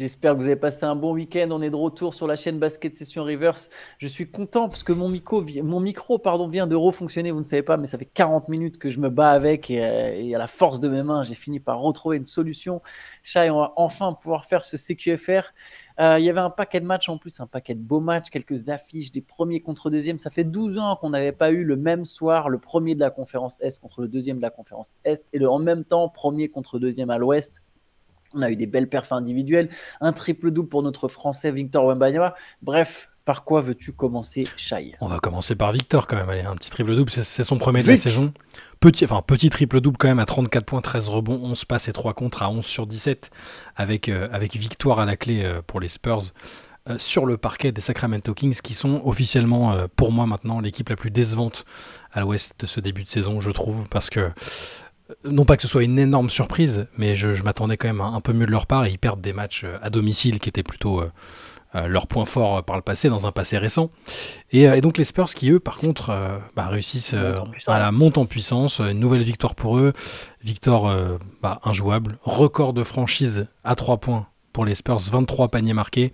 J'espère que vous avez passé un bon week-end. On est de retour sur la chaîne Basket Session Reverse. Je suis content parce que mon micro vient de refonctionner. Vous ne savez pas, mais ça fait 40 minutes que je me bats avec et à la force de mes mains, j'ai fini par retrouver une solution. Shai, on va enfin pouvoir faire ce CQFR. Il y avait un paquet de matchs en plus, un paquet de beaux matchs, quelques affiches des premiers contre deuxièmes. Ça fait 12 ans qu'on n'avait pas eu le même soir le premier de la conférence Est contre le deuxième de la conférence Est et en même temps premier contre deuxième à l'Ouest. On a eu des belles perfs individuelles, un triple-double pour notre Français Victor Wembanyama. Bref, par quoi veux-tu commencer, Shai? On va commencer par Victor quand même. Allez, un petit triple-double, c'est son premier de la saison. Petit triple-double quand même à 34 points, 13 rebonds, 11 passes et 3 contres à 11 sur 17 avec victoire à la clé pour les Spurs sur le parquet des Sacramento Kings qui sont officiellement pour moi maintenant l'équipe la plus décevante à l'ouest de ce début de saison, je trouve, parce que non pas que ce soit une énorme surprise, mais je m'attendais quand même un peu mieux de leur part et ils perdent des matchs à domicile qui étaient plutôt leur point fort par le passé, dans un passé récent. Et donc les Spurs qui, eux, par contre, réussissent à la monte en puissance. Une nouvelle victoire pour eux. Victor injouable. Record de franchise à 3 points pour les Spurs, 23 paniers marqués.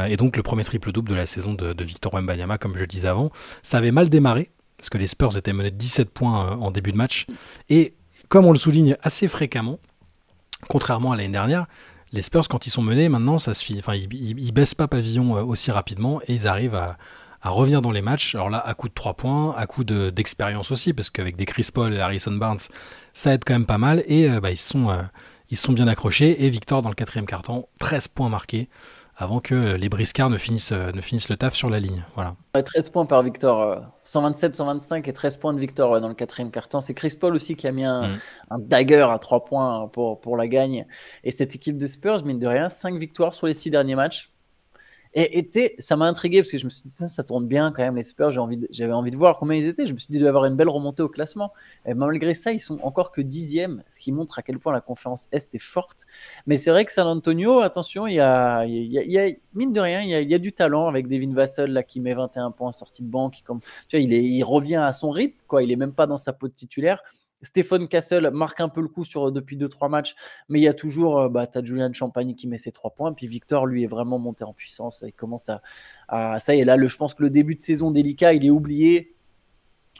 Et donc le premier triple-double de la saison de Victor Wembanyama, comme je le disais avant. Ça avait mal démarré, parce que les Spurs étaient menés de 17 points en début de match. Et comme on le souligne assez fréquemment, contrairement à l'année dernière, les Spurs, quand ils sont menés, maintenant, ils baissent pas pavillon aussi rapidement et ils arrivent à revenir dans les matchs. Alors là, à coup de 3 points, à coup d'expérience aussi, parce qu'avec des Chris Paul et Harrison Barnes, ça aide quand même pas mal. Et ils sont bien accrochés. Et Victor, dans le quatrième quart-temps, 13 points marqués avant que les briscards ne finissent le taf sur la ligne. Voilà. 13 points par Victor, 127-125 et 13 points de Victor dans le quatrième quart-temps. C'est Chris Paul aussi qui a mis un dagger à 3 points pour la gagne. Et cette équipe de Spurs, mine de rien, 5 victoires sur les 6 derniers matchs. Et tu sais, ça m'a intrigué parce que je me suis dit, ça tourne bien quand même, les Spurs. J'avais envie de voir combien ils étaient. Je me suis dit, il doit y avoir une belle remontée au classement. Et malgré ça, ils sont encore que 10e, ce qui montre à quel point la conférence Est est forte. Mais c'est vrai que San Antonio, attention, il y a mine de rien, il y a du talent avec Devin Vassell là, qui met 21 points sortie de banque. Tu vois, il revient à son rythme, quoi. Il n'est même pas dans sa peau de titulaire. Stephen Castle marque un peu le coup depuis 2-3 matchs, mais il y a toujours, tu as Julian Champagny qui met ses 3 points, puis Victor, lui, est vraiment monté en puissance. Il commence ça y est, là, je pense que le début de saison délicat, il est oublié.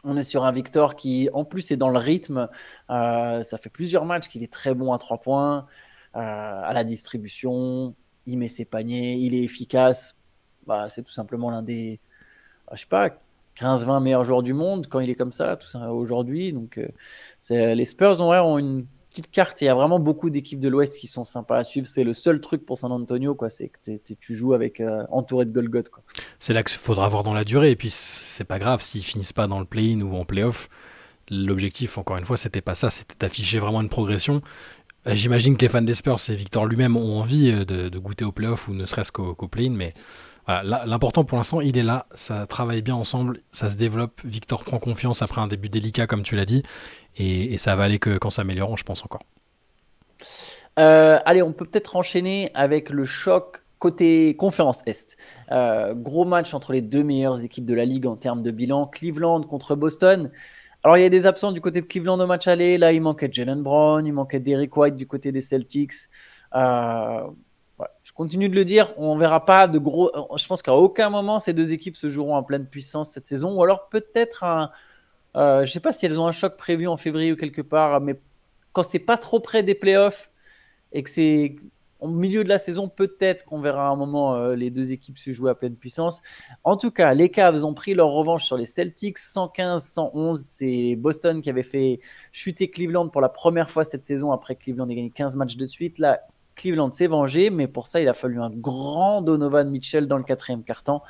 On est sur un Victor qui, en plus, est dans le rythme. Ça fait plusieurs matchs qu'il est très bon à 3 points, à la distribution. Il met ses paniers, il est efficace. C'est tout simplement l'un des, je sais pas, 15-20 meilleurs joueurs du monde quand il est comme ça, tout ça aujourd'hui. Donc, les Spurs ont une petite carte. Il y a vraiment beaucoup d'équipes de l'Ouest qui sont sympas à suivre. C'est le seul truc pour San Antonio, quoi, c'est que tu joues avec entouré de Golgoth, quoi. C'est là qu'il faudra voir dans la durée. Et puis, c'est pas grave s'ils finissent pas dans le play-in ou en play-off. L'objectif, encore une fois, c'était pas ça. C'était d'afficher vraiment une progression. J'imagine que les fans des Spurs et Victor lui-même ont envie de goûter au play-off ou ne serait-ce qu'au play-in, mais voilà, l'important pour l'instant, il est là, ça travaille bien ensemble, ça se développe, Victor prend confiance après un début délicat comme tu l'as dit, et ça va aller qu'en s'améliorant, je pense encore. Allez, on peut peut-être enchaîner avec le choc côté conférence Est. Gros match entre les deux meilleures équipes de la ligue en termes de bilan, Cleveland contre Boston. Alors, il y a des absents du côté de Cleveland au match aller. Là, il manquait Jaylen Brown, il manquait Derrick White du côté des Celtics. Je continue de le dire, on verra pas de gros. Je pense qu'à aucun moment ces deux équipes se joueront en pleine puissance cette saison, ou alors peut-être je ne sais pas si elles ont un choc prévu en février ou quelque part, mais quand c'est pas trop près des playoffs et que c'est au milieu de la saison, peut-être qu'on verra à un moment les deux équipes se jouer à pleine puissance. En tout cas, les Cavs ont pris leur revanche sur les Celtics, 115-111. C'est Boston qui avait fait chuter Cleveland pour la première fois cette saison après que Cleveland ait gagné 15 matchs de suite. Là, Cleveland s'est vengé, mais pour ça, il a fallu un grand Donovan Mitchell dans le quatrième quart-temps.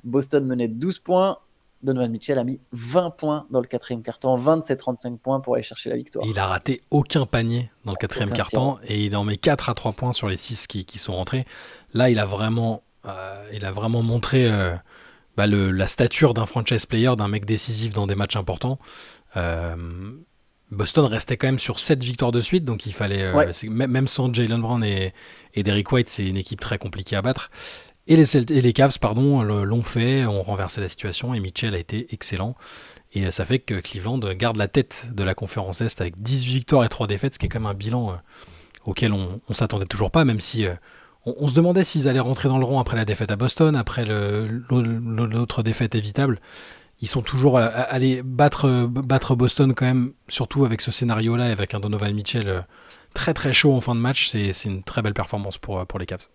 Boston menait 12 points. Donovan Mitchell a mis 20 points dans le quatrième quart-temps, 27-35 points pour aller chercher la victoire. Et il a raté aucun panier dans le quatrième quart-temps et il en met 4 à 3 points sur les 6 qui sont rentrés. Là, il a vraiment montré la stature d'un franchise player, d'un mec décisif dans des matchs importants. Boston restait quand même sur 7 victoires de suite, donc il fallait, même sans Jaylen Brown et Derrick White, c'est une équipe très compliquée à battre. Et les Cavs l'ont fait, ont renversé la situation et Mitchell a été excellent. Et ça fait que Cleveland garde la tête de la conférence Est avec 18 victoires et 3 défaites, ce qui est quand même un bilan auquel on ne s'attendait toujours pas, même si On se demandait s'ils allaient rentrer dans le rang après la défaite à Boston, après l'autre défaite évitable. Ils sont toujours allés battre Boston quand même, surtout avec ce scénario-là, et avec un Donovan Mitchell très très chaud en fin de match. C'est une très belle performance pour les Cavs.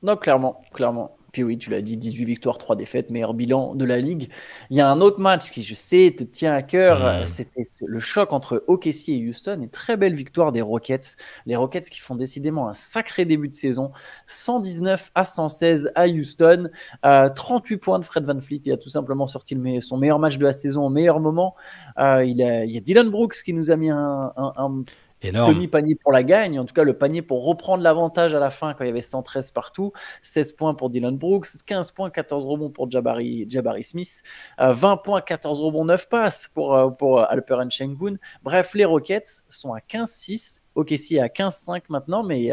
Non, clairement. Puis oui, tu l'as dit, 18 victoires, 3 défaites, meilleur bilan de la Ligue. Il y a un autre match qui, je sais, te tient à cœur. C'était le choc entre OKC et Houston. Une très belle victoire des Rockets. Les Rockets qui font décidément un sacré début de saison. 119-116 à Houston. 38 points de Fred VanVleet. Il a tout simplement sorti son meilleur match de la saison au meilleur moment. Il y a Dylan Brooks qui nous a mis un semi-panier pour la gagne, en tout cas le panier pour reprendre l'avantage à la fin quand il y avait 113 partout. 16 points pour Dylan Brooks, 15 points, 14 rebonds pour Jabari Smith, 20 points, 14 rebonds, 9 passes pour Alperen Sengun. Bref, les Rockets sont à 15-6, OKC est à 15-5 maintenant, mais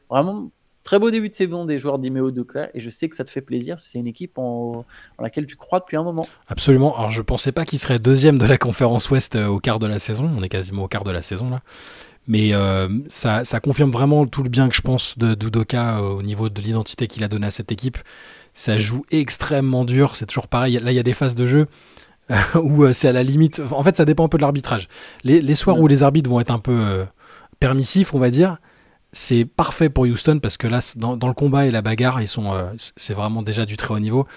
vraiment très beau début de saison des joueurs d'Ime Udoka, et je sais que ça te fait plaisir, c'est une équipe en laquelle tu crois depuis un moment. Absolument, alors je pensais pas qu'il serait deuxième de la conférence Ouest au quart de la saison, on est quasiment au quart de la saison là. Mais ça confirme vraiment tout le bien que je pense d'Udoka au niveau de l'identité qu'il a donné à cette équipe. Ça joue extrêmement dur, c'est toujours pareil. Là, il y a des phases de jeu où c'est à la limite. En fait, ça dépend un peu de l'arbitrage. Les soirs où les arbitres vont être un peu permissifs, on va dire, c'est parfait pour Houston parce que là, dans le combat et la bagarre, c'est vraiment déjà du très haut niveau.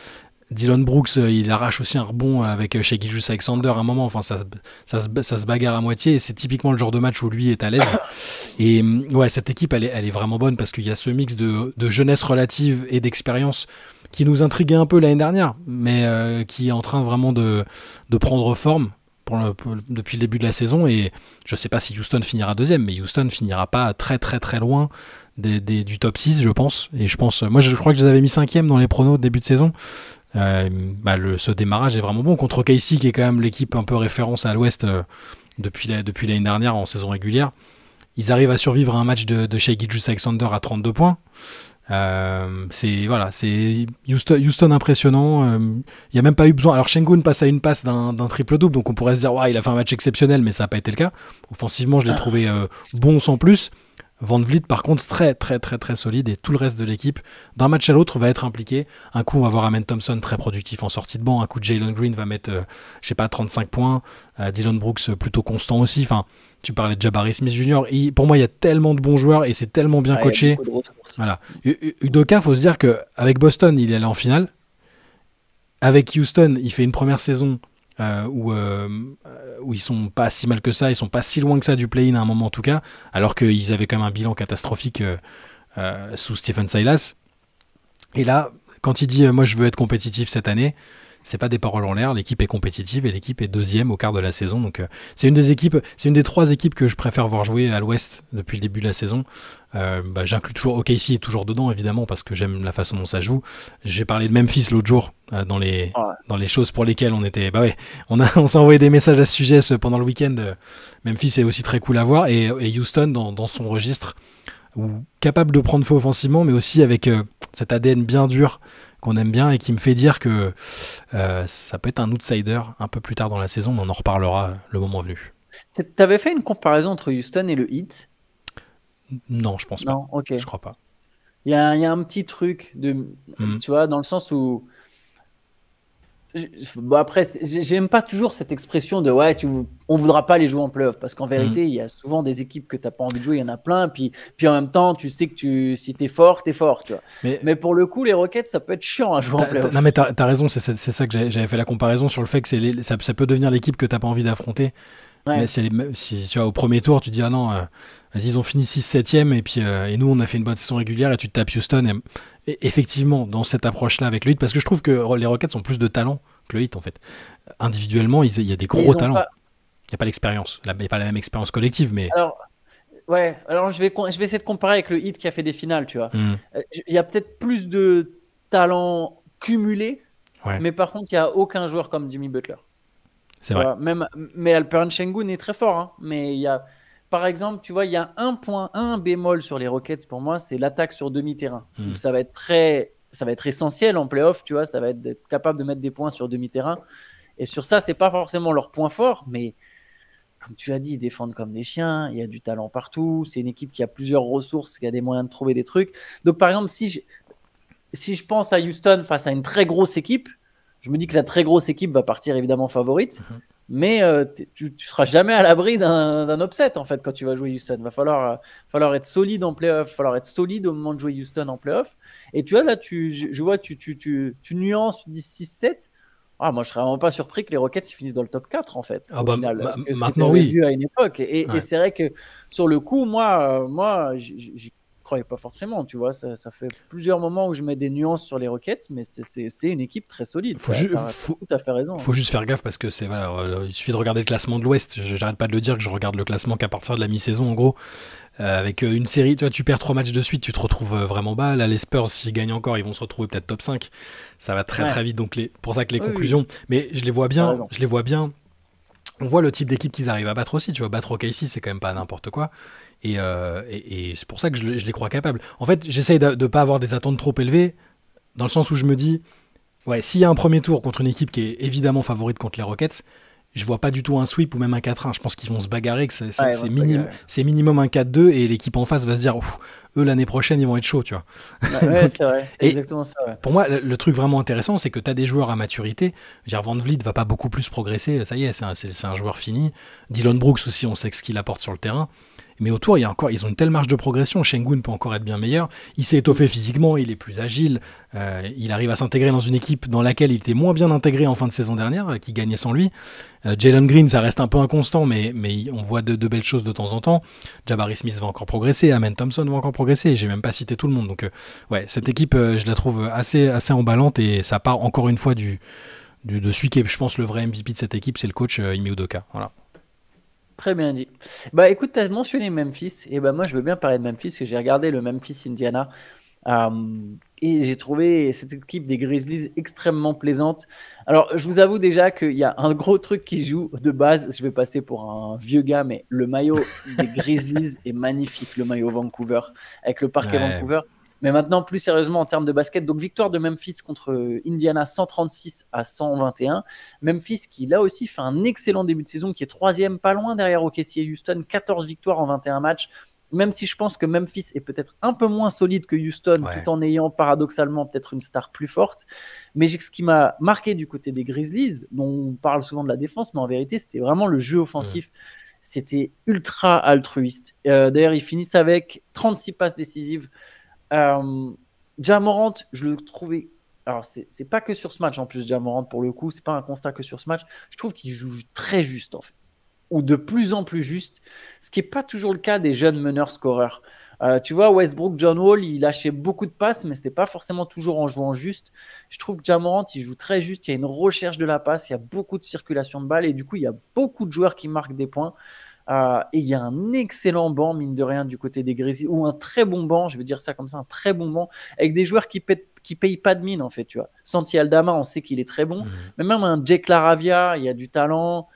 Dylan Brooks, il arrache aussi un rebond avec Shai Gilgeous-Alexander à un moment. Enfin, ça se bagarre à moitié et c'est typiquement le genre de match où lui est à l'aise. Et ouais, cette équipe, elle est vraiment bonne parce qu'il y a ce mix de jeunesse relative et d'expérience qui nous intriguait un peu l'année dernière, mais qui est en train vraiment de prendre forme depuis le début de la saison. Et je ne sais pas si Houston finira deuxième, mais Houston finira pas très très très loin du top 6, je pense. Et moi je crois que je les avais mis 5e dans les pronos de début de saison. Ce démarrage est vraiment bon contre OKC qui est quand même l'équipe un peu référence à l'Ouest depuis l'année dernière en saison régulière. Ils arrivent à survivre à un match de Shai Gilgeous-Alexander à 32 points. C'est Houston impressionnant. Il n'y a même pas eu besoin. Alors Sengun passe à une passe d'un triple-double, donc on pourrait se dire il a fait un match exceptionnel, mais ça n'a pas été le cas. Offensivement, je l'ai trouvé bon sans plus. VanVleet par contre très très très très solide et tout le reste de l'équipe d'un match à l'autre va être impliqué. Un coup on va voir Amen Thompson très productif en sortie de banc, un coup Jalen Green va mettre 35 points, Dylan Brooks plutôt constant aussi. Enfin, tu parlais de Jabari Smith Jr. Pour moi il y a tellement de bons joueurs et c'est tellement bien coaché. Voilà. Udoka, faut se dire qu'avec Boston il est allé en finale, avec Houston il fait une première saison où ils sont pas si mal que ça, ils sont pas si loin que ça du play-in à un moment en tout cas, alors qu'ils avaient quand même un bilan catastrophique sous Stephen Silas. Et là, quand il dit moi je veux être compétitif cette année, c'est pas des paroles en l'air, l'équipe est compétitive et l'équipe est deuxième au quart de la saison, donc c'est une des 3 équipes que je préfère voir jouer à l'Ouest depuis le début de la saison. J'inclus toujours OKC est toujours dedans évidemment parce que j'aime la façon dont ça joue. J'ai parlé de Memphis l'autre jour dans les choses pour lesquelles on était on s'est envoyé des messages à ce sujet pendant le week-end. Memphis est aussi très cool à voir et Houston dans son registre capable de prendre feu offensivement mais aussi avec cet ADN bien dur qu'on aime bien et qui me fait dire que ça peut être un outsider un peu plus tard dans la saison, mais on en reparlera le moment venu. Tu avais fait une comparaison entre Houston et le Heat? Non, je pense pas. Non, ok. Je crois pas. Il y a un petit truc tu vois, dans le sens où après, j'aime pas toujours cette expression de on voudra pas les jouer en playoff parce qu'en vérité, il y a souvent des équipes que t'as pas envie de jouer, il y en a plein, puis en même temps, tu sais que si t'es fort, tu vois. Mais pour le coup, les Rockets, ça peut être chiant à jouer en playoff. Non, mais t'as raison, c'est ça que j'avais fait la comparaison sur le fait que ça peut devenir l'équipe que t'as pas envie d'affronter. Ouais. Mais si tu vois, au premier tour, tu dis non, vas-y, ils ont fini 6-7e et nous on a fait une bonne saison régulière et tu te tapes Houston. Et effectivement, dans cette approche-là avec le Heat, parce que je trouve que les Rockets ont plus de talent que le Heat en fait. Individuellement, il y a des gros talents. Il n'y a pas l'expérience, il n'y a pas la même expérience collective, mais. Alors je vais essayer de comparer avec le Heat qui a fait des finales, tu vois. Il y a peut-être plus de talent cumulé, mais par contre, il n'y a aucun joueur comme Jimmy Butler. C'est vrai. Mais Alperen Sengun est très fort. Hein. Mais il y a, par exemple, tu vois, il y a un bémol sur les Rockets pour moi, c'est l'attaque sur demi-terrain. Où ça va être essentiel en playoff, tu vois, ça va être d'être capable de mettre des points sur demi-terrain. Et sur ça, c'est pas forcément leur point fort, mais comme tu l'as dit, ils défendent comme des chiens. Il y a du talent partout. C'est une équipe qui a plusieurs ressources, qui a des moyens de trouver des trucs. Donc, par exemple, si je pense à Houston face à une très grosse équipe, je me dis que la très grosse équipe va partir évidemment favorite. Mais tu seras jamais à l'abri d'un upset en fait quand tu vas jouer Houston. Va falloir être solide en playoff, falloir être solide au moment de jouer Houston en playoff. Et tu vois là, je vois tu nuances, tu dis 6-7. Moi, je serais vraiment pas surpris que les Rockets finissent dans le top 4 en fait. Au final, maintenant oui. Vu à une époque. Et c'est vrai que sur le coup, moi, j'y croyais pas forcément, tu vois, ça fait plusieurs moments où je mets des nuances sur les Rockets, mais c'est une équipe très solide. Faut tout à fait raison. Faut juste faire gaffe parce que il suffit de regarder le classement de l'Ouest. J'arrête pas de le dire que je regarde le classement qu'à partir de la mi-saison en gros. Avec une série, tu perds 3 matchs de suite, tu te retrouves vraiment bas. Là, les Spurs, s'ils gagnent encore, ils vont se retrouver peut-être top 5. Ça va très très vite. Donc pour ça que les conclusions, mais je les vois bien. On voit le type d'équipe qu'ils arrivent à battre aussi. Tu vois, battre OKC, c'est quand même pas n'importe quoi. Et c'est pour ça que je les crois capables. En fait, j'essaye de pas avoir des attentes trop élevées, dans le sens où je me dis, s'il y a un premier tour contre une équipe qui est évidemment favorite contre les Rockets, je vois pas du tout un sweep ou même un 4-1. Je pense qu'ils vont se bagarrer, que c'est minimum un 4-2 et l'équipe en face va se dire, eux l'année prochaine ils vont être chauds, tu vois. Donc, c'est vrai, c'est exactement ça. Ouais. Pour moi, le truc vraiment intéressant, c'est que tu as des joueurs à maturité. Van Vliet va pas beaucoup plus progresser, ça y est, c'est un joueur fini. Dylan Brooks aussi, on sait ce qu'il apporte sur le terrain. Mais autour, ils ont une telle marge de progression. Şengün peut encore être bien meilleur. Il s'est étoffé physiquement, il est plus agile. Il arrive à s'intégrer dans une équipe dans laquelle il était moins bien intégré en fin de saison dernière, qui gagnait sans lui. Jalen Green, ça reste un peu inconstant, mais on voit de belles choses de temps en temps. Jabari Smith va encore progresser, Amen Thompson va encore progresser. J'ai même pas cité tout le monde. Donc, cette équipe, je la trouve assez emballante et ça part encore une fois de celui qui est, je pense, le vrai MVP de cette équipe, c'est le coach Ime Udoka. Voilà. Très bien dit. Écoute, tu as mentionné Memphis, et moi je veux bien parler de Memphis, parce que j'ai regardé le Memphis-Indiana, et j'ai trouvé cette équipe des Grizzlies extrêmement plaisante. Alors, je vous avoue déjà qu'il y a un gros truc qui joue de base, je vais passer pour un vieux gars, mais le maillot des Grizzlies est magnifique, le maillot Vancouver, avec le parquet Vancouver. Mais maintenant, plus sérieusement en termes de basket, donc victoire de Memphis contre Indiana 136-121. Memphis qui là aussi fait un excellent début de saison, qui est 3e, pas loin derrière OKC et Houston, 14 victoires en 21 matchs. Même si je pense que Memphis est peut-être un peu moins solide que Houston, tout en ayant paradoxalement peut-être une star plus forte. Mais ce qui m'a marqué du côté des Grizzlies, dont on parle souvent de la défense, mais en vérité, c'était vraiment le jeu offensif. C'était ultra altruiste. D'ailleurs, ils finissent avec 36 passes décisives. Ja Morant, je le trouvais. Alors, c'est pas que sur ce match en plus, Ja Morant, pour le coup, c'est pas un constat que sur ce match. Je trouve qu'il joue très juste en fait, ou de plus en plus juste, ce qui n'est pas toujours le cas des jeunes meneurs scoreurs. Tu vois, Westbrook, John Wall, il lâchait beaucoup de passes, mais ce n'était pas forcément toujours en jouant juste. Je trouve que Ja Morant, il joue très juste. Il y a une recherche de la passe, il y a beaucoup de circulation de balles, et du coup, il y a beaucoup de joueurs qui marquent des points. Et il y a un excellent banc, mine de rien, du côté des Grizzlies, ou un très bon banc, je veux dire ça comme ça, un très bon banc, avec des joueurs qui payent pas de mine, en fait, tu vois. Santi Aldama, on sait qu'il est très bon, mais même un Jake LaRavia, il y a du talent.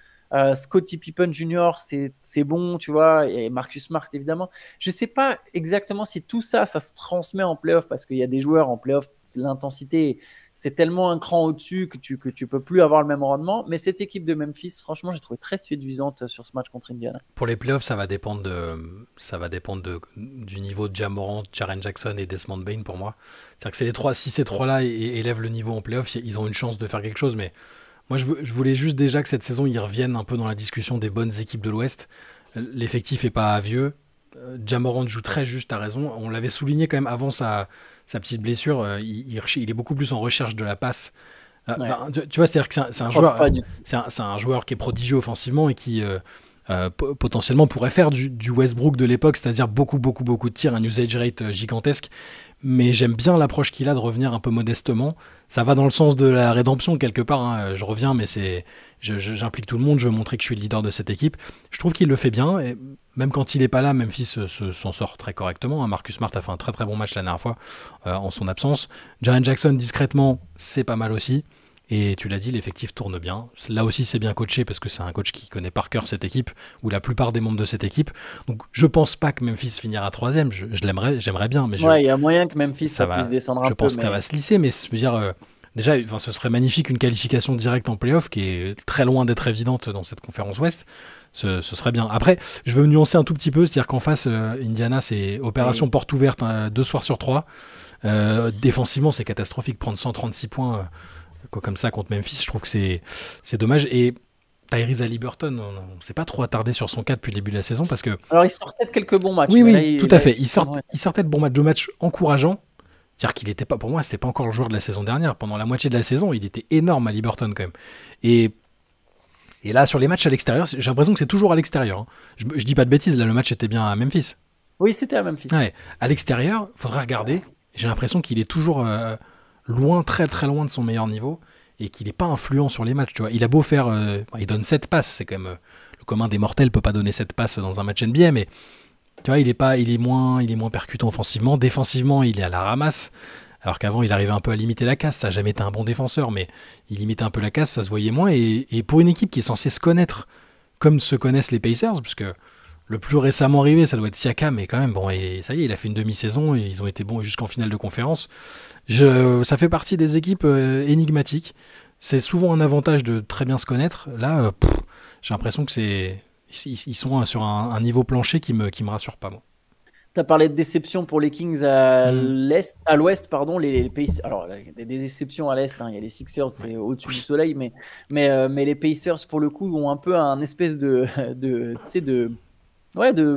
Scottie Pippen Jr., c'est bon, tu vois, et Marcus Smart, évidemment. Je sais pas exactement si tout ça se transmet en playoff, parce qu'il y a des joueurs en playoff, l'intensité, c'est tellement un cran au-dessus que tu peux plus avoir le même rendement. Mais cette équipe de Memphis, franchement, j'ai trouvé très séduisante sur ce match contre Indiana. Pour les playoffs, ça va dépendre du niveau de Ja Morant, Jaren Jackson et Desmond Bane pour moi. C'est-à-dire que c'est les trois, si ces trois-là élèvent le niveau en playoffs, ils ont une chance de faire quelque chose, mais moi, je voulais juste déjà que cette saison, ils reviennent un peu dans la discussion des bonnes équipes de l'Ouest. L'effectif n'est pas vieux. Ja Morant joue très juste, t'as raison. On l'avait souligné quand même avant sa petite blessure. Il est beaucoup plus en recherche de la passe. Tu vois, c'est-à-dire que c'est un joueur qui est prodigieux offensivement et qui potentiellement pourrait faire du Westbrook de l'époque, c'est-à-dire beaucoup de tirs, un usage rate gigantesque. Mais j'aime bien l'approche qu'il a de revenir un peu modestement. Ça va dans le sens de la rédemption quelque part, hein. Je reviens, mais j'implique tout le monde, je veux montrer que je suis le leader de cette équipe. Je trouve qu'il le fait bien, et même quand il n'est pas là, Memphis s'en sort très correctement, hein. Marcus Smart a fait un très très bon match la dernière fois en son absence. Jaren Jackson, discrètement, c'est pas mal aussi. Et tu l'as dit, l'effectif tourne bien. Là aussi, c'est bien coaché parce que c'est un coach qui connaît par cœur cette équipe, ou la plupart des membres de cette équipe. Donc, je pense pas que Memphis finira 3e. J'aimerais bien. Mais il y a moyen que Memphis puisse descendre un peu. Je pense que ça va se lisser, mais je veux dire, déjà, enfin, ce serait magnifique une qualification directe en play-off qui est très loin d'être évidente dans cette conférence Ouest. Ce serait bien. Après, je veux me nuancer un tout petit peu, c'est-à-dire qu'en face, Indiana, c'est opération porte ouverte 2 soirs sur 3. Défensivement, c'est catastrophique. Prendre 136 points comme ça contre Memphis, je trouve que c'est dommage. Et Tyrese Haliburton, on ne s'est pas trop attardé sur son cas depuis le début de la saison parce que... Alors, il sortait de quelques bons matchs. Oui, tout à fait. Il sortait de bons matchs, de matchs encourageants. C'est-à-dire qu'il était pas, pour moi, c'était pas encore le joueur de la saison dernière. Pendant la moitié de la saison, il était énorme, Haliburton, quand même. Et là, sur les matchs à l'extérieur, j'ai l'impression que c'est toujours à l'extérieur. Hein. Je dis pas de bêtises, là, le match était bien à Memphis. Oui, c'était à Memphis. Ouais. À l'extérieur, il faudrait regarder. J'ai l'impression qu'il est toujours loin, très très loin de son meilleur niveau et qu'il n'est pas influent sur les matchs. Tu vois. Il a beau faire... il donne 7 passes, c'est quand même... le commun des mortels peut pas donner 7 passes dans un match NBA, mais tu vois, il est moins percutant offensivement. Défensivement, il est à la ramasse. Alors qu'avant, il arrivait un peu à limiter la casse. Ça n'a jamais été un bon défenseur, mais il limitait un peu la casse, ça se voyait moins. Et pour une équipe qui est censée se connaître comme se connaissent les Pacers, puisque le plus récemment arrivé, ça doit être Siakam, mais quand même, bon, et ça y est, il a fait une demi-saison et ils ont été bons jusqu'en finale de conférence. Ça fait partie des équipes énigmatiques. C'est souvent un avantage de très bien se connaître. Là, j'ai l'impression que ils sont sur un niveau plancher qui me rassure pas, moi. Tu as parlé de déception pour les Kings à l'ouest, pardon, les Pacers. Alors, il y a des déceptions à l'est, hein, il y a les Sixers, c'est au-dessus du soleil, mais les Pacers, pour le coup, ont un peu un espèce il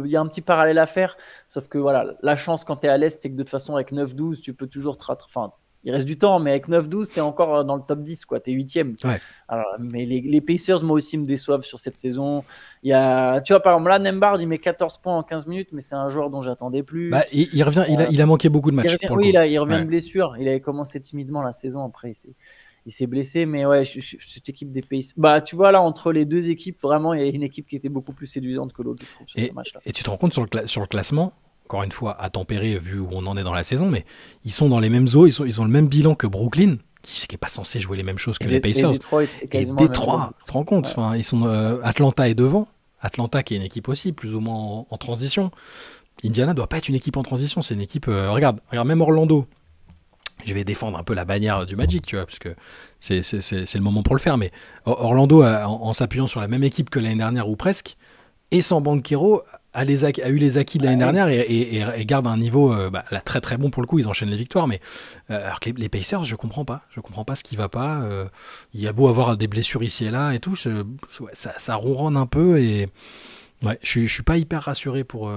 y a un petit parallèle à faire, sauf que voilà, la chance quand tu es à l'est, c'est que de toute façon, avec 9-12, tu peux toujours enfin, il reste du temps, mais avec 9-12, tu es encore dans le top 10, quoi. Tu es 8e. Ouais. Alors, mais les Pacers, moi aussi, me déçoivent sur cette saison. Tu vois, par exemple, là, Nembhard, il met 14 points en 15 minutes, mais c'est un joueur dont j'attendais plus. Bah, il revient, il a manqué beaucoup de matchs. Il revient de blessure. Il avait commencé timidement la saison, après, il s'est blessé, mais ouais, cette équipe des Pacers. Bah, tu vois, là, entre les deux équipes, vraiment, il y a une équipe qui était beaucoup plus séduisante que l'autre, je trouve, sur ce match-là. Et tu te rends compte sur le classement, encore une fois, à tempérer vu où on en est dans la saison, mais ils sont dans les mêmes eaux, ils ont le même bilan que Brooklyn, qui n'est pas censé jouer les mêmes choses que les Pacers. Et Détroit, tu te rends compte, enfin, ils sont, Atlanta est devant. Atlanta qui est une équipe aussi, plus ou moins en transition. Indiana doit pas être une équipe en transition, c'est une équipe... regarde, même Orlando. Je vais défendre un peu la bannière du Magic, tu vois, parce que c'est le moment pour le faire, mais Orlando, en s'appuyant sur la même équipe que l'année dernière, ou presque, et sans Banchero, a eu les acquis de l'année dernière et garde un niveau là, très très bon pour le coup. Ils enchaînent les victoires, mais alors que les Pacers, je comprends pas ce qui va pas. Il y a beau avoir des blessures ici et là et tout, ça ronronne un peu et je suis pas hyper rassuré pour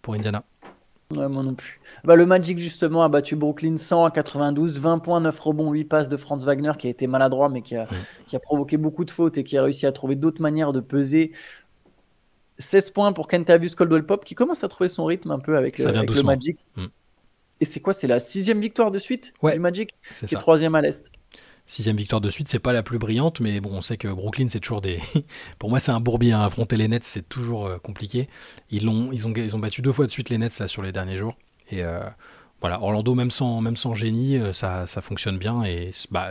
Indiana. Ouais, moi non plus. Le Magic justement a battu Brooklyn 100-92, 20 points, 9 rebonds, 8 passes de Franz Wagner qui a été maladroit mais qui a provoqué beaucoup de fautes et qui a réussi à trouver d'autres manières de peser. 16 points pour Kentavious Caldwell-Pope qui commence à trouver son rythme un peu avec le Magic. Et c'est quoi? C'est la 6e victoire de suite du Magic, qui est 3e à l'Est. 6e victoire de suite, c'est pas la plus brillante, mais bon, on sait que Brooklyn, c'est toujours des... Pour moi, c'est un bourbier, hein. Affronter les Nets, c'est toujours compliqué. Ils ont battu 2 fois de suite les Nets là, sur les derniers jours. Et voilà, Orlando, même sans génie, ça fonctionne bien. Et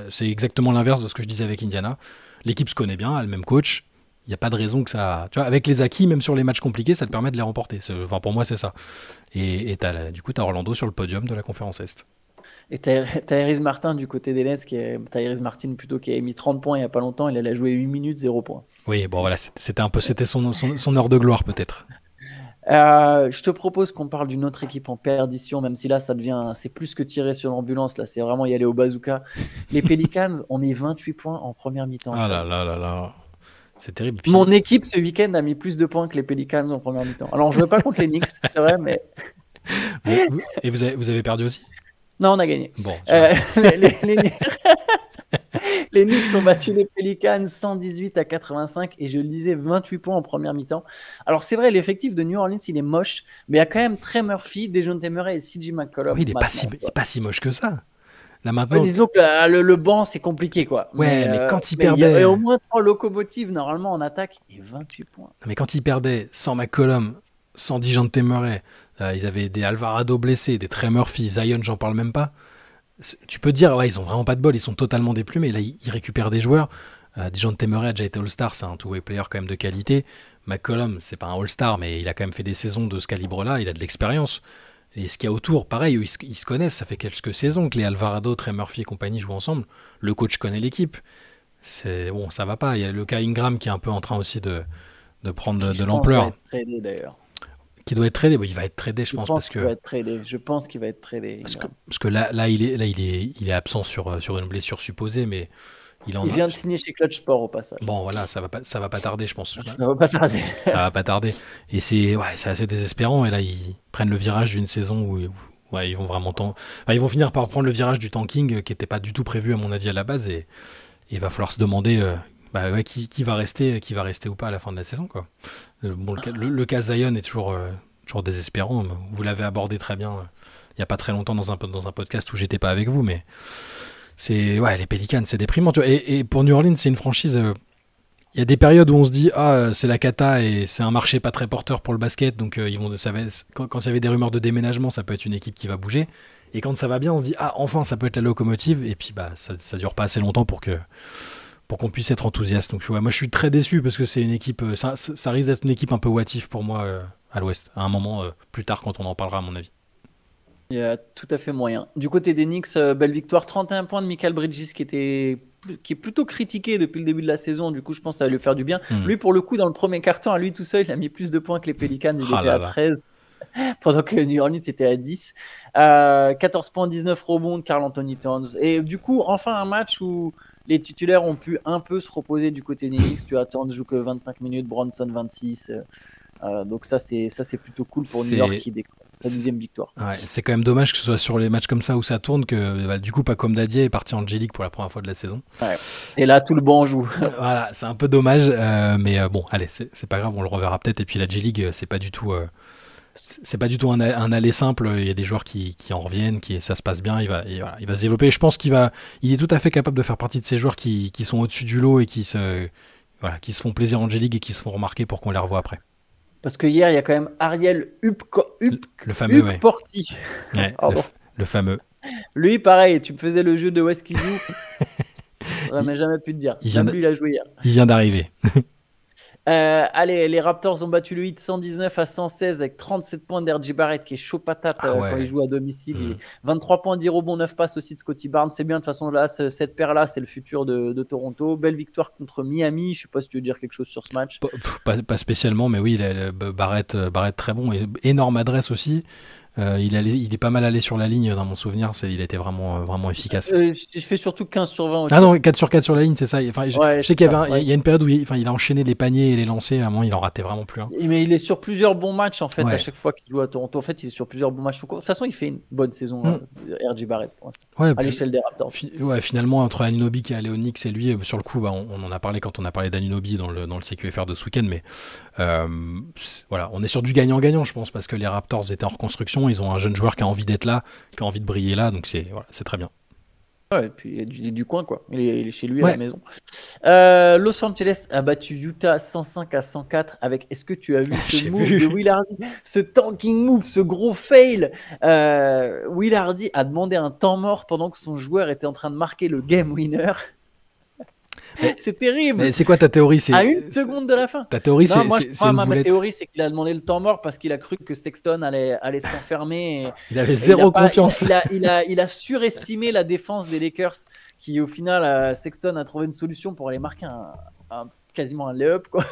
c'est exactement l'inverse de ce que je disais avec Indiana. L'équipe se connaît bien, a le même coach. Il n'y a pas de raison que ça... Tu vois, avec les acquis, même sur les matchs compliqués, ça te permet de les remporter. Enfin, pour moi, c'est ça. Et du coup, tu as Orlando sur le podium de la conférence Est. Et Tyrese Martin du côté des Nets, Tyrese Martin plutôt, qui a mis 30 points il n'y a pas longtemps. Il a joué 8 minutes, 0 points. Oui, bon voilà, c'était son heure de gloire peut-être. Je te propose qu'on parle d'une autre équipe en perdition, même si là c'est plus que tirer sur l'ambulance, là c'est vraiment y aller au bazooka. Les Pelicans ont mis 28 points en première mi-temps. Ah là. C'est terrible. Mon équipe ce week-end a mis plus de points que les Pelicans en première mi-temps. Alors on ne jouait pas contre les Knicks, c'est vrai, mais... Et vous avez perdu aussi? Non, on a gagné. Bon, les Knicks ont battu les Pelicans 118-85 et je lisais 28 points en première mi-temps. Alors c'est vrai, l'effectif de New Orleans il est moche, mais il y a quand même Trey Murphy, Dejounte Murray et CJ McCollum. Oui, il est pas si moche que ça. Là maintenant, disons que le banc c'est compliqué quoi. Ouais, mais quand il perdait, il y a au moins 3 locomotives normalement en attaque et 28 points. Mais quand il perdait sans McCollum, sans Dejounte Murray, ils avaient des Alvarado blessés, des Trey Murphy, Zion, j'en parle même pas. Tu peux te dire, ils ont vraiment pas de bol, ils sont totalement déplumés. Là, ils récupèrent des joueurs. Dejounte Murray a déjà été All-Star, c'est un two-way player quand même de qualité. McCollum, c'est pas un All-Star, mais il a quand même fait des saisons de ce calibre-là, il a de l'expérience. Et ce qu'il y a autour, pareil, ils se connaissent. Ça fait quelques saisons que les Alvarado, Trey Murphy et compagnie jouent ensemble. Le coach connaît l'équipe. Bon, ça va pas. Il y a le cas Ingram qui est un peu en train aussi de prendre de l'ampleur. Qui doit être tradé d'ailleurs. Qui doit être tradé. Bon, il va être tradé, je pense parce que. Je pense qu'il va être tradé. Parce que là, il est absent sur une blessure supposée, mais il vient de signer chez Clutch Sport au passage. Bon, voilà, ça va pas tarder, je pense. Ça va pas tarder. Ça va pas tarder. Et c'est assez désespérant. Et là, ils prennent le virage d'une saison où ils vont vraiment ils vont finir par prendre le virage du tanking qui n'était pas du tout prévu à mon avis à la base. Et il va falloir se demander qui va rester ou pas à la fin de la saison, quoi. Bon, le cas Zion est toujours désespérant. Vous l'avez abordé très bien il y a pas très longtemps dans un podcast où j'étais pas avec vous, mais les Pelicans, c'est déprimant. Et pour New Orleans, c'est une franchise. Il y a des périodes où on se dit c'est la cata et c'est un marché pas très porteur pour le basket, donc quand il y avait des rumeurs de déménagement, ça peut être une équipe qui va bouger. Et quand ça va bien, on se dit enfin ça peut être la locomotive. Et puis ça dure pas assez longtemps pour qu'on puisse être enthousiaste. Donc moi je suis très déçu parce que c'est une équipe, ça risque d'être une équipe un peu what if pour moi à l'Ouest, à un moment plus tard quand on en parlera à mon avis. Il y a tout à fait moyen. Du côté des Knicks, belle victoire, 31 points de Mikal Bridges qui est plutôt critiqué depuis le début de la saison. Du coup, je pense que ça va lui faire du bien. Lui, pour le coup, dans le premier quart-temps, à lui tout seul, il a mis plus de points que les Pelicans. Il était à 13, pendant que New Orleans était à 10. 14 points, 19 rebonds de Karl Anthony Towns. Et du coup, enfin un match où les titulaires ont pu un peu se reposer du côté des Knicks. Tu as Towns joue que 25 minutes, Bronson 26. Donc ça, c'est plutôt cool pour New York qui décolle. Sa 10e victoire. Ouais, c'est quand même dommage que ce soit sur les matchs comme ça où ça tourne que du coup pas comme Dadier est parti en G-League pour la première fois de la saison. Ouais. Et là tout le banc joue. Voilà, c'est un peu dommage, mais bon, allez, c'est pas grave, on le reverra peut-être. Et puis la G-League, c'est pas du tout un aller simple. Il y a des joueurs qui en reviennent, ça se passe bien. Il va se développer. Et je pense il est tout à fait capable de faire partie de ces joueurs qui sont au-dessus du lot et qui se font plaisir en G-League et qui se font remarquer pour qu'on les revoie après. Parce que hier, il y a quand même Ariel le fameux Porti. Ouais, le fameux. Lui, pareil, tu me faisais le jeu de où est-ce qu'il joue. J'aurais jamais pu te dire. Lui, il a joué hier. Il vient d'arriver. Allez, les Raptors ont battu le Heat 119-116 avec 37 points d'R.J. Barrett qui est chaud patate quand il joue à domicile. 23 points, 10 rebonds, 9 passes aussi de Scottie Barnes. C'est bien, de toute façon, là, cette paire-là, c'est le futur de Toronto. Belle victoire contre Miami. Je sais pas si tu veux dire quelque chose sur ce match. Pas spécialement, mais oui, Barrett très bon et énorme adresse aussi. Il est pas mal allé sur la ligne dans mon souvenir, il a été vraiment efficace. Je fais surtout 15 sur 20. Ah non, 4 sur 4 sur la ligne, c'est ça. Enfin, je sais qu'il y a une période où il a enchaîné les paniers et les lancers, à un moment il en ratait vraiment plus un. Mais il est sur plusieurs bons matchs en fait, à chaque fois qu'il joue à Toronto. En fait, il est sur plusieurs bons matchs. De toute façon, il fait une bonne saison, R.J. Barrett pour l'instant, à l'échelle des Raptors. Finalement, entre Anunoby qui est allé au Knicks et lui, sur le coup, on en a parlé quand on a parlé d'Anunoby dans le CQFR de ce week-end, mais on est sur du gagnant-gagnant, je pense, parce que les Raptors étaient en reconstruction, ils ont un jeune joueur qui a envie d'être là, qui a envie de briller là, donc c'est très bien. Ouais, et puis il est du coin, quoi. Il est chez lui à la maison. Los Angeles a battu Utah 105-104 avec, est-ce que tu as vu ce move de Will Hardy, ce tanking move, ce gros fail. Will Hardy a demandé un temps mort pendant que son joueur était en train de marquer le game winner. C'est terrible. Mais c'est quoi ta théorie? À une seconde de la fin. Ta théorie, c'est une ma boulette. théorie, c'est qu'il a demandé le temps mort parce qu'il a cru que Sexton allait s'enfermer. Il avait zéro confiance. Il a surestimé la défense des Lakers, qui au final, Sexton a trouvé une solution pour aller marquer quasiment un lay-up quoi,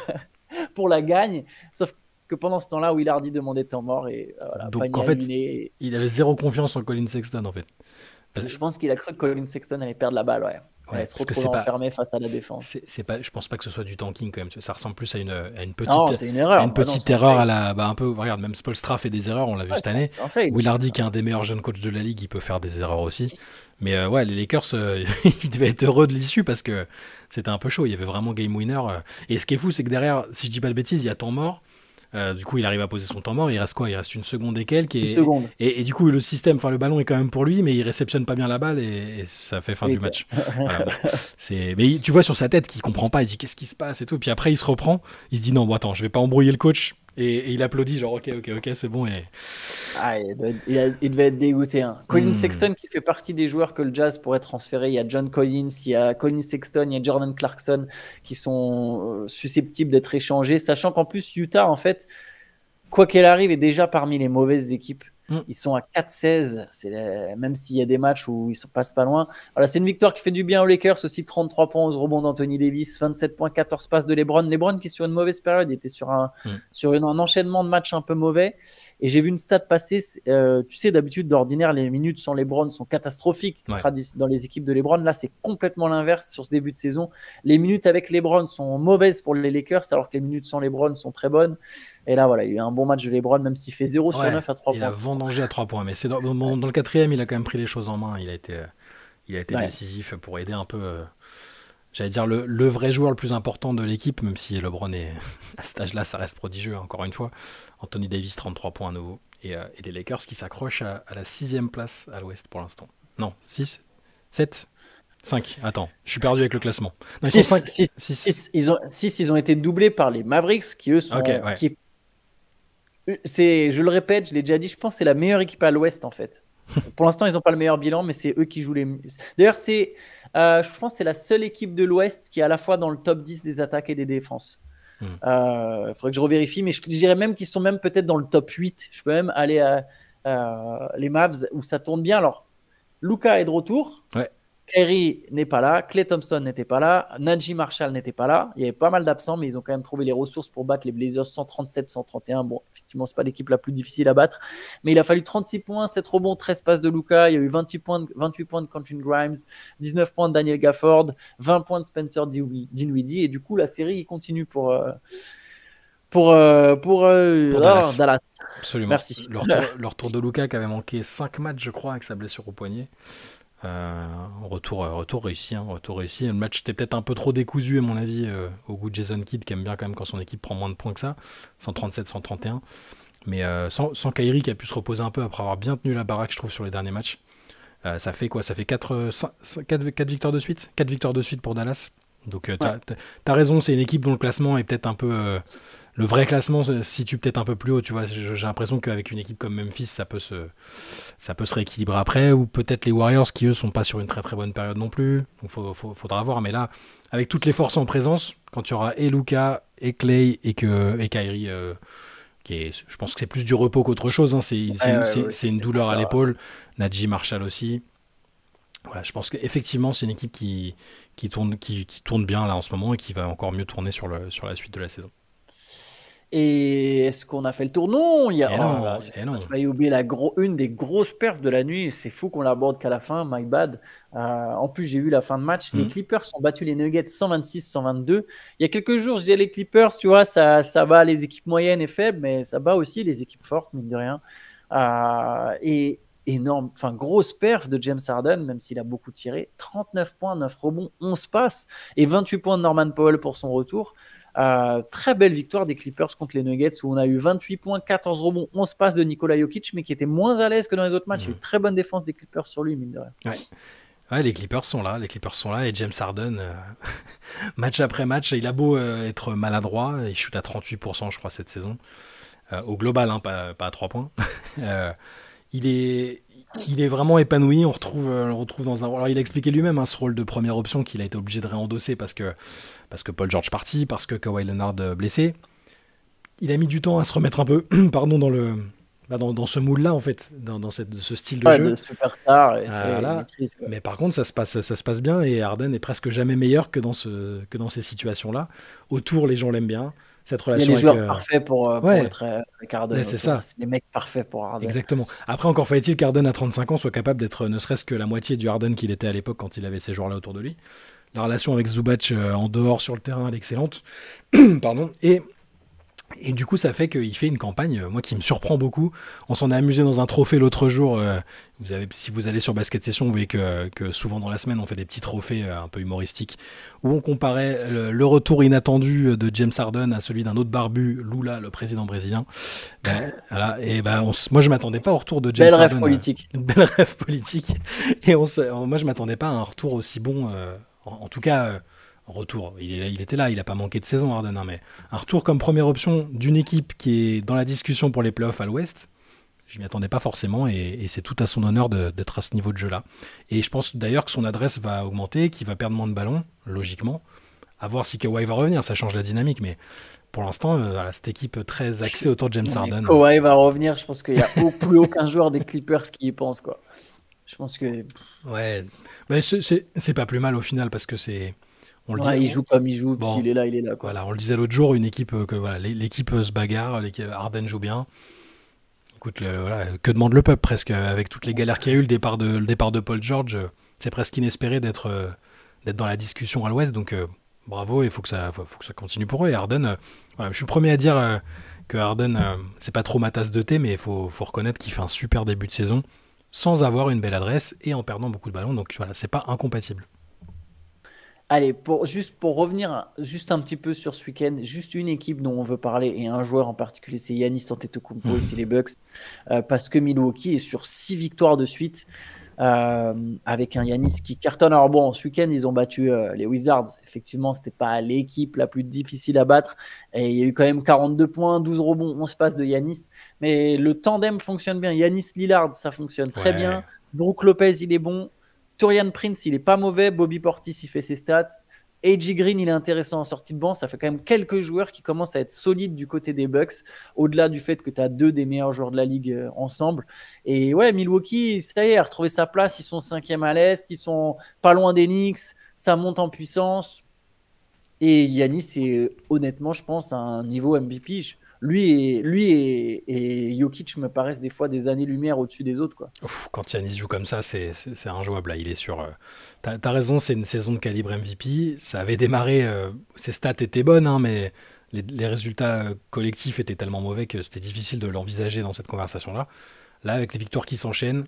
pour la gagne. Sauf que pendant ce temps-là, Will Hardy demandait temps mort et donc en fait, il avait zéro confiance en Colin Sexton en fait. Je pense qu'il a cru que Colin Sexton allait perdre la balle, elle se retrouve enfermée face à la défense. Je pense pas que ce soit du tanking quand même. Ça ressemble plus à une petite, c'est une erreur. Erreur à la, un peu. Regarde, même Spoelstra fait des erreurs, on l'a vu cette année. Will Hardy, qui est un des meilleurs jeunes coachs de la ligue, il peut faire des erreurs aussi. Mais les Lakers, ils devaient être heureux de l'issue parce que c'était un peu chaud. Il y avait vraiment game winner. Et ce qui est fou, c'est que derrière, si je dis pas de bêtises, il y a temps mort. Du coup, il arrive à poser son temps mort. Il reste quoi? Il reste une seconde et quelques. Et du coup, le système, le ballon est quand même pour lui, mais il réceptionne pas bien la balle et ça fait fin du match. Voilà, mais tu vois sur sa tête qu'il comprend pas. Il dit qu'est-ce qui se passe et tout. Et puis après, il se reprend. Il se dit non, bon, attends, je vais pas embrouiller le coach. Et il applaudit genre ok, c'est bon. Il devait être dégoûté. Colin Sexton qui fait partie des joueurs que le Jazz pourrait transférer. Il y a John Collins, il y a Colin Sexton, il y a Jordan Clarkson qui sont susceptibles d'être échangés, sachant qu'en plus Utah en fait, quoi qu'elle arrive, est déjà parmi les mauvaises équipes. Ils sont à 4-16. Même s'il y a des matchs où ils ne passent pas loin. Voilà, c'est une victoire qui fait du bien aux Lakers aussi. 33 points, 11 rebonds d'Anthony Davis, 27 points, 14 passes de LeBron. LeBron qui est sur une mauvaise période, il était sur un enchaînement de matchs un peu mauvais. Et j'ai vu une stat passer. Tu sais, d'habitude, d'ordinaire, les minutes sans LeBron sont catastrophiques dans les équipes de LeBron. Là, c'est complètement l'inverse sur ce début de saison. Les minutes avec LeBron sont mauvaises pour les Lakers, alors que les minutes sans LeBron sont très bonnes. Et là, voilà, il y a eu un bon match de LeBron, même s'il fait 0 sur 9 à 3 points. Il a vendangé à 3 points. Mais c'est dans le quatrième, il a quand même pris les choses en main. Il a été décisif pour aider un peu. J'allais dire le vrai joueur le plus important de l'équipe, même si LeBron est à cet âge-là, ça reste prodigieux, encore une fois. Anthony Davis, 33 points à nouveau. Et les Lakers qui s'accrochent à la 6e place à l'ouest pour l'instant. Non, 6, 7, 5. Attends, je suis perdu avec le classement. Non, ils sont 6. Ils ont été doublés par les Mavericks, qui eux sont... je le répète, je l'ai déjà dit, je pense que c'est la meilleure équipe à l'ouest en fait. Pour l'instant, ils n'ont pas le meilleur bilan, mais c'est eux qui jouent les mieux. D'ailleurs, je pense que c'est la seule équipe de l'Ouest qui est à la fois dans le top 10 des attaques et des défenses. Il faudrait que je revérifie, mais je dirais même qu'ils sont même peut-être dans le top 8. Je peux même aller à les Mavs où ça tourne bien. Alors, Luka est de retour. Ouais. Kyrie n'est pas là, Klay Thompson n'était pas là, Najee Marshall n'était pas là. Il y avait pas mal d'absents, mais ils ont quand même trouvé les ressources pour battre les Blazers 137-131. Bon, effectivement, c'est pas l'équipe la plus difficile à battre, mais il a fallu 36 points, 7 rebonds, 13 passes de Luka. Il y a eu 28 points de Quentin Grimes, 19 points de Daniel Gafford, 20 points de Spencer Dinwiddie, et du coup, la série il continue pour Dallas. Absolument. Merci. Le retour de Luka qui avait manqué 5 matchs, je crois, avec sa blessure au poignet. Retour réussi, retour réussi. Le match était peut-être un peu trop décousu à mon avis au goût de Jason Kidd qui aime bien quand même quand son équipe prend moins de points que ça, 137-131. Mais sans Kyrie qui a pu se reposer un peu après avoir bien tenu la baraque, je trouve, sur les derniers matchs. Ça fait quoi? Ça fait 4 victoires de suite, 4 victoires de suite pour Dallas. Donc t'as raison, c'est une équipe dont le classement est peut-être un peu le vrai classement se situe peut-être un peu plus haut, tu vois. J'ai l'impression qu'avec une équipe comme Memphis, ça peut se rééquilibrer après, ou peut-être les Warriors qui eux sont pas sur une très très bonne période non plus. Donc faudra voir. Mais là, avec toutes les forces en présence, quand tu auras et Luka et Clay et Kyrie, je pense que c'est plus du repos qu'autre chose. Hein. C'est une douleur à l'épaule. Najee Marshall aussi. Voilà, je pense qu'effectivement c'est une équipe qui tourne bien là en ce moment et qui va encore mieux tourner sur la suite de la saison. Et est-ce qu'on a fait le tour? Non, j'ai non. failli oublier une des grosses perfs de la nuit. C'est fou qu'on l'aborde qu'à la fin, my bad. En plus, j'ai vu la fin de match. Les Clippers ont battu les Nuggets 126-122. Il y a quelques jours, je disais les Clippers, tu vois, ça bat les équipes moyennes et faibles, mais ça bat aussi les équipes fortes, mine de rien. Et énorme, grosse perf de James Harden, même s'il a beaucoup tiré. 39 points, 9 rebonds, 11 passes et 28 points de Norman Powell pour son retour. Très belle victoire des Clippers contre les Nuggets où on a eu 28 points, 14 rebonds, 11 passes de Nikola Jokic, mais qui était moins à l'aise que dans les autres matchs. Il y a eu très bonne défense des Clippers sur lui, mine de rien. Ouais, les Clippers sont là et James Harden, match après match, il a beau être maladroit, il shoot à 38% je crois cette saison, au global, hein, pas à 3 points. Il est vraiment épanoui. On le retrouve dans un. Alors il a expliqué lui-même ce rôle de première option qu'il a été obligé de réendosser parce que Paul George parti, parce que Kawhi Leonard blessé. Il a mis du temps à se remettre un peu, pardon, dans ce mood-là en fait, dans ce style de jeu. De superstar. Mais par contre, ça se passe bien et Harden est presque jamais meilleur que dans ces situations-là. Autour, les gens l'aiment bien. Cette relation. Il y a les joueurs parfaits pour être avec Harden. C'est ça. C'est les mecs parfaits pour Harden. Exactement. Après, encore fallait-il qu'Harden à 35 ans soit capable d'être ne serait-ce que la moitié du Harden qu'il était à l'époque quand il avait ces joueurs-là autour de lui. La relation avec Zubac en dehors sur le terrain, elle est excellente. Pardon. Et du coup, ça fait qu'il fait une campagne, moi, qui me surprend beaucoup. On s'en est amusé dans un trophée l'autre jour. Si vous allez sur Basket Session, vous voyez que souvent dans la semaine, on fait des petits trophées un peu humoristiques où on comparait le retour inattendu de James Harden à celui d'un autre barbu, Lula, le président brésilien. Voilà. Et moi, je m'attendais pas au retour de James Harden. Belle rêve politique. Et moi, je m'attendais pas à un retour aussi bon. En tout cas... retour, il était là, il n'a pas manqué de saison Harden, mais un retour comme première option d'une équipe qui est dans la discussion pour les playoffs à l'Ouest, je m'y attendais pas forcément et c'est tout à son honneur d'être à ce niveau de jeu là. Et je pense d'ailleurs que son adresse va augmenter, qu'il va perdre moins de ballons, logiquement, À voir si Kawhi va revenir, ça change la dynamique, mais pour l'instant, voilà, cette équipe très axée autour de James Harden. Kawhi va revenir, je pense qu'il n'y a plus aucun joueur des Clippers qui y pense, quoi. Je pense que... Ouais, mais c'est pas plus mal au final, parce que c'est... On le dit, il joue comme il joue, bon, s'il est là, il est là, quoi. Voilà, on le disait l'autre jour, une équipe que voilà, l'équipe se bagarre, Harden joue bien. Écoute, voilà, que demande le peuple presque, avec toutes les galères qu'il y a eu, le départ de Paul George, c'est presque inespéré d'être dans la discussion à l'Ouest, donc bravo, il faut que ça continue pour eux. Et Harden, voilà, je suis le premier à dire que Harden, c'est pas trop ma tasse de thé, mais il faut reconnaître qu'il fait un super début de saison sans avoir une belle adresse et en perdant beaucoup de ballons, donc voilà, c'est pas incompatible. Allez, juste pour revenir juste un petit peu sur ce week-end, juste une équipe dont on veut parler et un joueur en particulier, c'est Giannis Antetokounmpo et c'est les Bucks, parce que Milwaukee est sur 6 victoires de suite avec un Giannis qui cartonne. Alors bon, ce week-end, ils ont battu les Wizards. Effectivement, c'était pas l'équipe la plus difficile à battre et il y a eu quand même 42 points, 12 rebonds, 11 passes de Giannis. Mais le tandem fonctionne bien. Giannis-Lillard, ça fonctionne très bien. Brook Lopez, il est bon. Taurean Prince, il est pas mauvais. Bobby Portis, il fait ses stats. AJ Green, il est intéressant en sortie de banc. Ça fait quand même quelques joueurs qui commencent à être solides du côté des Bucks, au-delà du fait que tu as 2 des meilleurs joueurs de la ligue ensemble. Et ouais, Milwaukee, ça y est, a retrouvé sa place. Ils sont 5e à l'Est. Ils sont pas loin des Knicks. Ça monte en puissance. Et Giannis, c'est honnêtement, je pense, à un niveau MVP. Lui et Jokic me paraissent des fois des années-lumière au-dessus des autres, quoi. Quand Giannis joue comme ça, c'est injouable. Là. Il est sur. T'as raison, c'est une saison de calibre MVP. Ça avait démarré. Ses stats étaient bonnes, hein, mais les résultats collectifs étaient tellement mauvais que c'était difficile de l'envisager dans cette conversation-là. Là, avec les victoires qui s'enchaînent,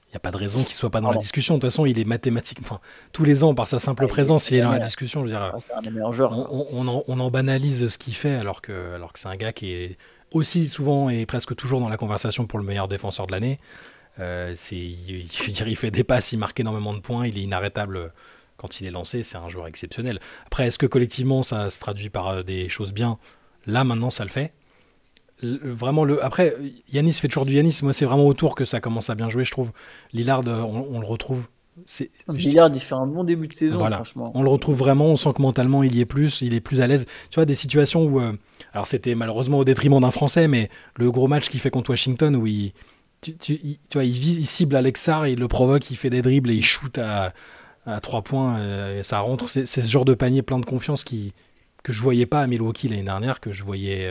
il n'y a pas de raison qu'il ne soit pas dans la discussion. De toute façon, il est mathématique. Enfin, tous les ans, par sa simple présence, il est dans la discussion. Je veux dire, c'est un des meilleurs joueurs. On en banalise ce qu'il fait, alors que c'est un gars qui est aussi souvent et presque toujours dans la conversation pour le meilleur défenseur de l'année. Il fait des passes, il marque énormément de points, il est inarrêtable quand il est lancé. C'est un joueur exceptionnel. Après, est-ce que collectivement, ça se traduit par des choses bien? Là, maintenant, ça le fait. Vraiment après Giannis fait toujours du Giannis, moi c'est vraiment autour que ça commence à bien jouer, je trouve. Lillard, on le retrouve, Lillard, il fait un bon début de saison, voilà. Franchement, on le retrouve vraiment, on sent que mentalement il est plus à l'aise, tu vois, des situations où alors c'était malheureusement au détriment d'un Français, mais le gros match qu'il fait contre Washington où tu vois, il cible Alex-Sarr, il le provoque, il fait des dribbles et il shoot à 3 points et ça rentre. C'est ce genre de panier plein de confiance que je voyais pas à Milwaukee l'année dernière, que je voyais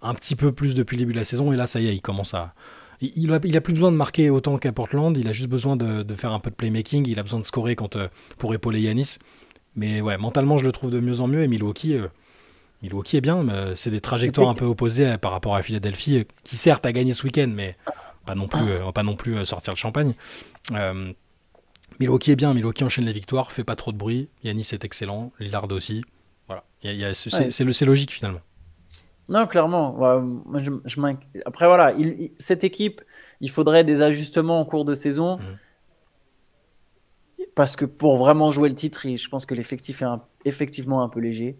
un petit peu plus depuis le début de la saison, et là ça y est, il commence à... Il a plus besoin de marquer autant qu'à Portland, il a juste besoin de faire un peu de playmaking, il a besoin de scorer pour épauler Giannis, mais ouais, mentalement je le trouve de mieux en mieux, et Milwaukee est bien, mais c'est des trajectoires un peu opposées par rapport à Philadelphie, qui certes a gagné ce week-end, mais pas non plus sortir le champagne. Milwaukee est bien, Milwaukee enchaîne les victoires, fait pas trop de bruit, Giannis est excellent, Lillard aussi, voilà, c'est logique finalement. Non, clairement. Ouais, après, voilà, cette équipe, il faudrait des ajustements en cours de saison. Parce que pour vraiment jouer le titre, je pense que l'effectif est effectivement un peu léger.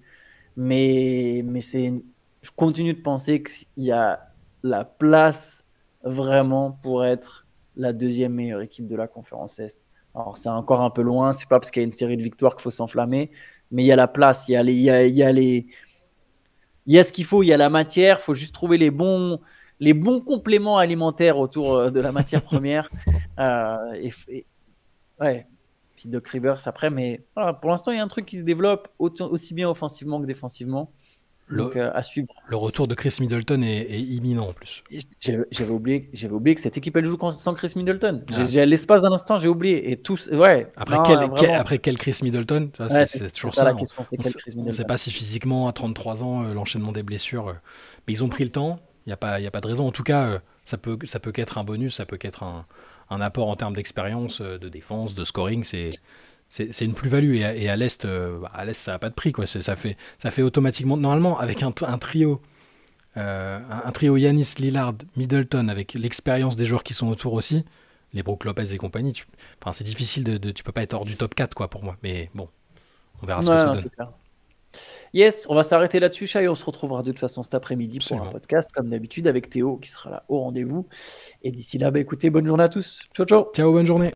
Mais je continue de penser qu'il y a la place vraiment pour être la 2e meilleure équipe de la conférence Est. Alors, c'est encore un peu loin. C'est pas parce qu'il y a une série de victoires qu'il faut s'enflammer. Mais il y a la place. Il y a ce qu'il faut, il y a la matière, il faut juste trouver les bons compléments alimentaires autour de la matière première. Ouais, puis Doc Rivers après, mais voilà, pour l'instant, il y a un truc qui se développe aussi bien offensivement que défensivement. Donc, à suivre. Le retour de Chris Middleton est imminent en plus. J'avais oublié que cette équipe elle joue sans Chris Middleton. J'ai l'espace d'un instant, j'ai oublié. Et tous, ouais. Après quel Chris Middleton, c'est toujours ça. On ne sait pas si physiquement, à 33 ans, l'enchaînement des blessures. Mais ils ont pris le temps. Il n'y a pas de raison. En tout cas, ça peut qu'être un bonus, ça peut qu'être un apport en termes d'expérience, de défense, de scoring. C'est une plus-value, et à l'Est, ça n'a pas de prix, quoi. Ça fait automatiquement, normalement, avec un trio Giannis, Lillard, Middleton, avec l'expérience des joueurs qui sont autour aussi, les Brook Lopez et compagnie, c'est difficile tu peux pas être hors du top 4, quoi, pour moi, mais bon, on verra ce que ça donne. Clair. Yes, on va s'arrêter là-dessus, Chat, et on se retrouvera de toute façon cet après-midi pour un podcast, comme d'habitude, avec Théo qui sera là au rendez-vous. Et d'ici là, écoutez, bonne journée à tous. Ciao, ciao. Ciao, bonne journée.